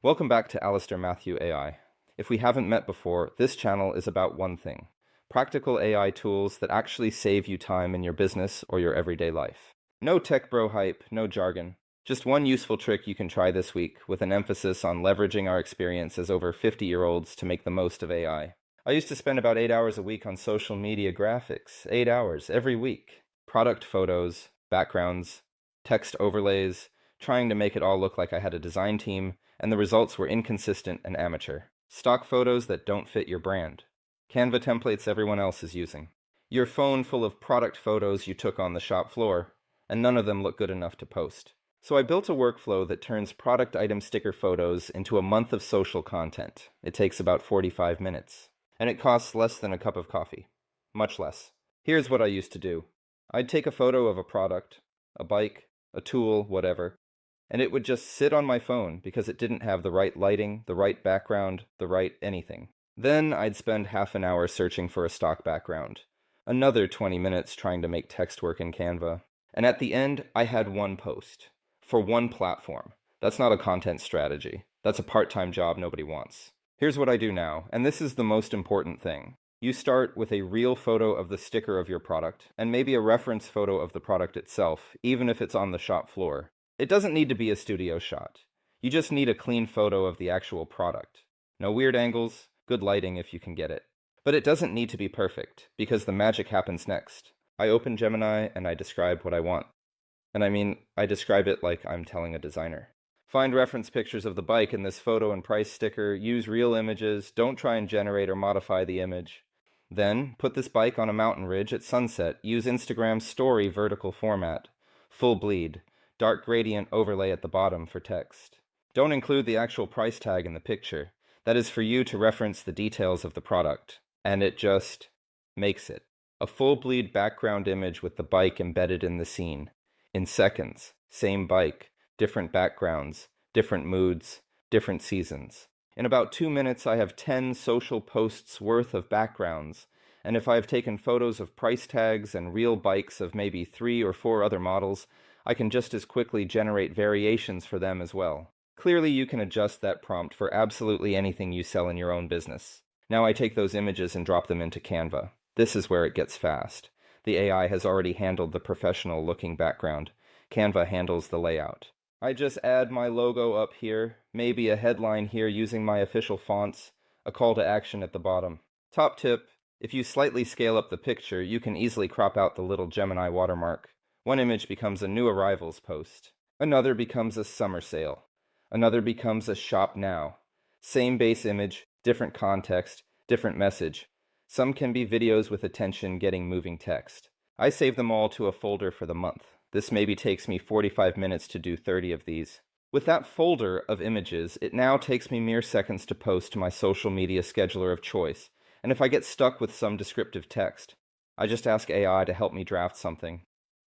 Welcome back to Alistair Matthew AI. If we haven't met before, this channel is about one thing: practical AI tools that actually save you time in your business or your everyday life. No tech bro hype, no jargon. Just one useful trick you can try this week, with an emphasis on leveraging our experience as over 50-year-olds to make the most of AI. I used to spend about 8 hours a week on social media graphics, 8 hours every week. Product photos, backgrounds, text overlays, trying to make it all look like I had a design team, and the results were inconsistent and amateur. Stock photos that don't fit your brand. Canva templates everyone else is using. Your phone full of product photos you took on the shop floor, and none of them look good enough to post. So I built a workflow that turns product item sticker photos into a month of social content. It takes about 45 minutes. And it costs less than a cup of coffee. Much less. Here's what I used to do. I'd take a photo of a product, a bike, a tool, whatever, and it would just sit on my phone because it didn't have the right lighting, the right background, the right anything. Then I'd spend half an hour searching for a stock background, another 20 minutes trying to make text work in Canva, and at the end I had one post, for one platform. That's not a content strategy. That's a part-time job nobody wants. Here's what I do now, and this is the most important thing. You start with a real photo of the sticker of your product, and maybe a reference photo of the product itself, even if it's on the shop floor. It doesn't need to be a studio shot. You just need a clean photo of the actual product. No weird angles, good lighting if you can get it. But it doesn't need to be perfect, because the magic happens next. I open Gemini and I describe what I want. And I describe it like I'm telling a designer. Find reference pictures of the bike in this photo and price sticker, use real images, don't try and generate or modify the image. Then, put this bike on a mountain ridge at sunset, use Instagram's story vertical format, full bleed, dark gradient overlay at the bottom for text. Don't include the actual price tag in the picture. That is for you to reference the details of the product. And it just makes it. A full bleed background image with the bike embedded in the scene. In seconds, same bike, different backgrounds, different moods, different seasons. In about 2 minutes, I have 10 social posts worth of backgrounds, and if I have taken photos of price tags and real bikes of maybe 3 or 4 other models, I can just as quickly generate variations for them as well. Clearly, you can adjust that prompt for absolutely anything you sell in your own business. Now I take those images and drop them into Canva. This is where it gets fast. The AI has already handled the professional-looking background. Canva handles the layout. I just add my logo up here, maybe a headline here using my official fonts, a call to action at the bottom. Top tip, if you slightly scale up the picture, you can easily crop out the little Gemini watermark. One image becomes a new arrivals post. Another becomes a summer sale. Another becomes a shop now. Same base image, different context, different message. Some can be videos with attention getting moving text. I save them all to a folder for the month. This maybe takes me 45 minutes to do 30 of these. With that folder of images, it now takes me mere seconds to post to my social media scheduler of choice. And if I get stuck with some descriptive text, I just ask AI to help me draft something.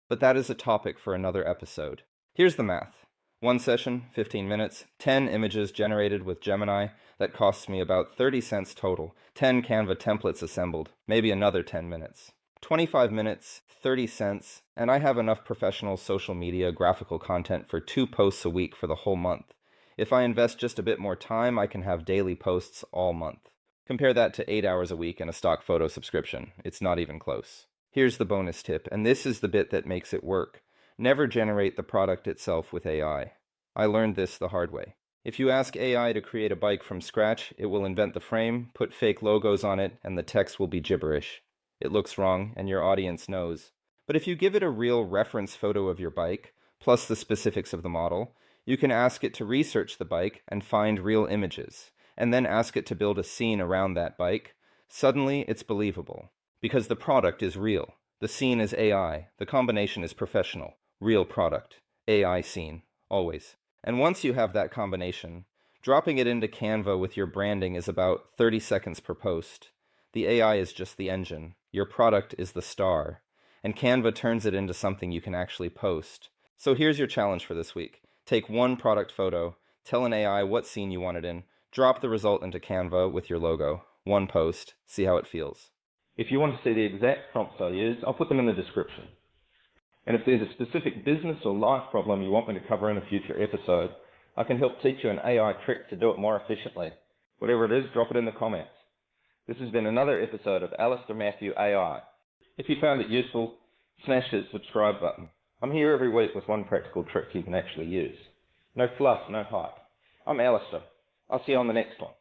But that is a topic for another episode. Here's the math. One session, 15 minutes, 10 images generated with Gemini. That costs me about 30 cents total. 10 Canva templates assembled, maybe another 10 minutes. 25 minutes, 30 cents, and I have enough professional social media graphical content for 2 posts a week for the whole month. If I invest just a bit more time, I can have daily posts all month. Compare that to 8 hours a week and a stock photo subscription. It's not even close. Here's the bonus tip, and this is the bit that makes it work. Never generate the product itself with AI. I learned this the hard way. If you ask AI to create a bike from scratch, it will invent the frame, put fake logos on it, and the text will be gibberish. It looks wrong, and your audience knows. But if you give it a real reference photo of your bike, plus the specifics of the model, you can ask it to research the bike and find real images, and then ask it to build a scene around that bike. Suddenly, it's believable. Because the product is real. The scene is AI. The combination is professional. Real product. AI scene. Always. And once you have that combination, dropping it into Canva with your branding is about 30 seconds per post. The AI is just the engine. Your product is the star. And Canva turns it into something you can actually post. So here's your challenge for this week. Take one product photo, tell an AI what scene you want it in, drop the result into Canva with your logo. One post. See how it feels. If you want to see the exact prompts I use, I'll put them in the description. And if there's a specific business or life problem you want me to cover in a future episode, I can help teach you an AI trick to do it more efficiently. Whatever it is, drop it in the comments. This has been another episode of Alistair Matthew AI. If you found it useful, smash that subscribe button. I'm here every week with one practical trick you can actually use. No fluff, no hype. I'm Alistair. I'll see you on the next one.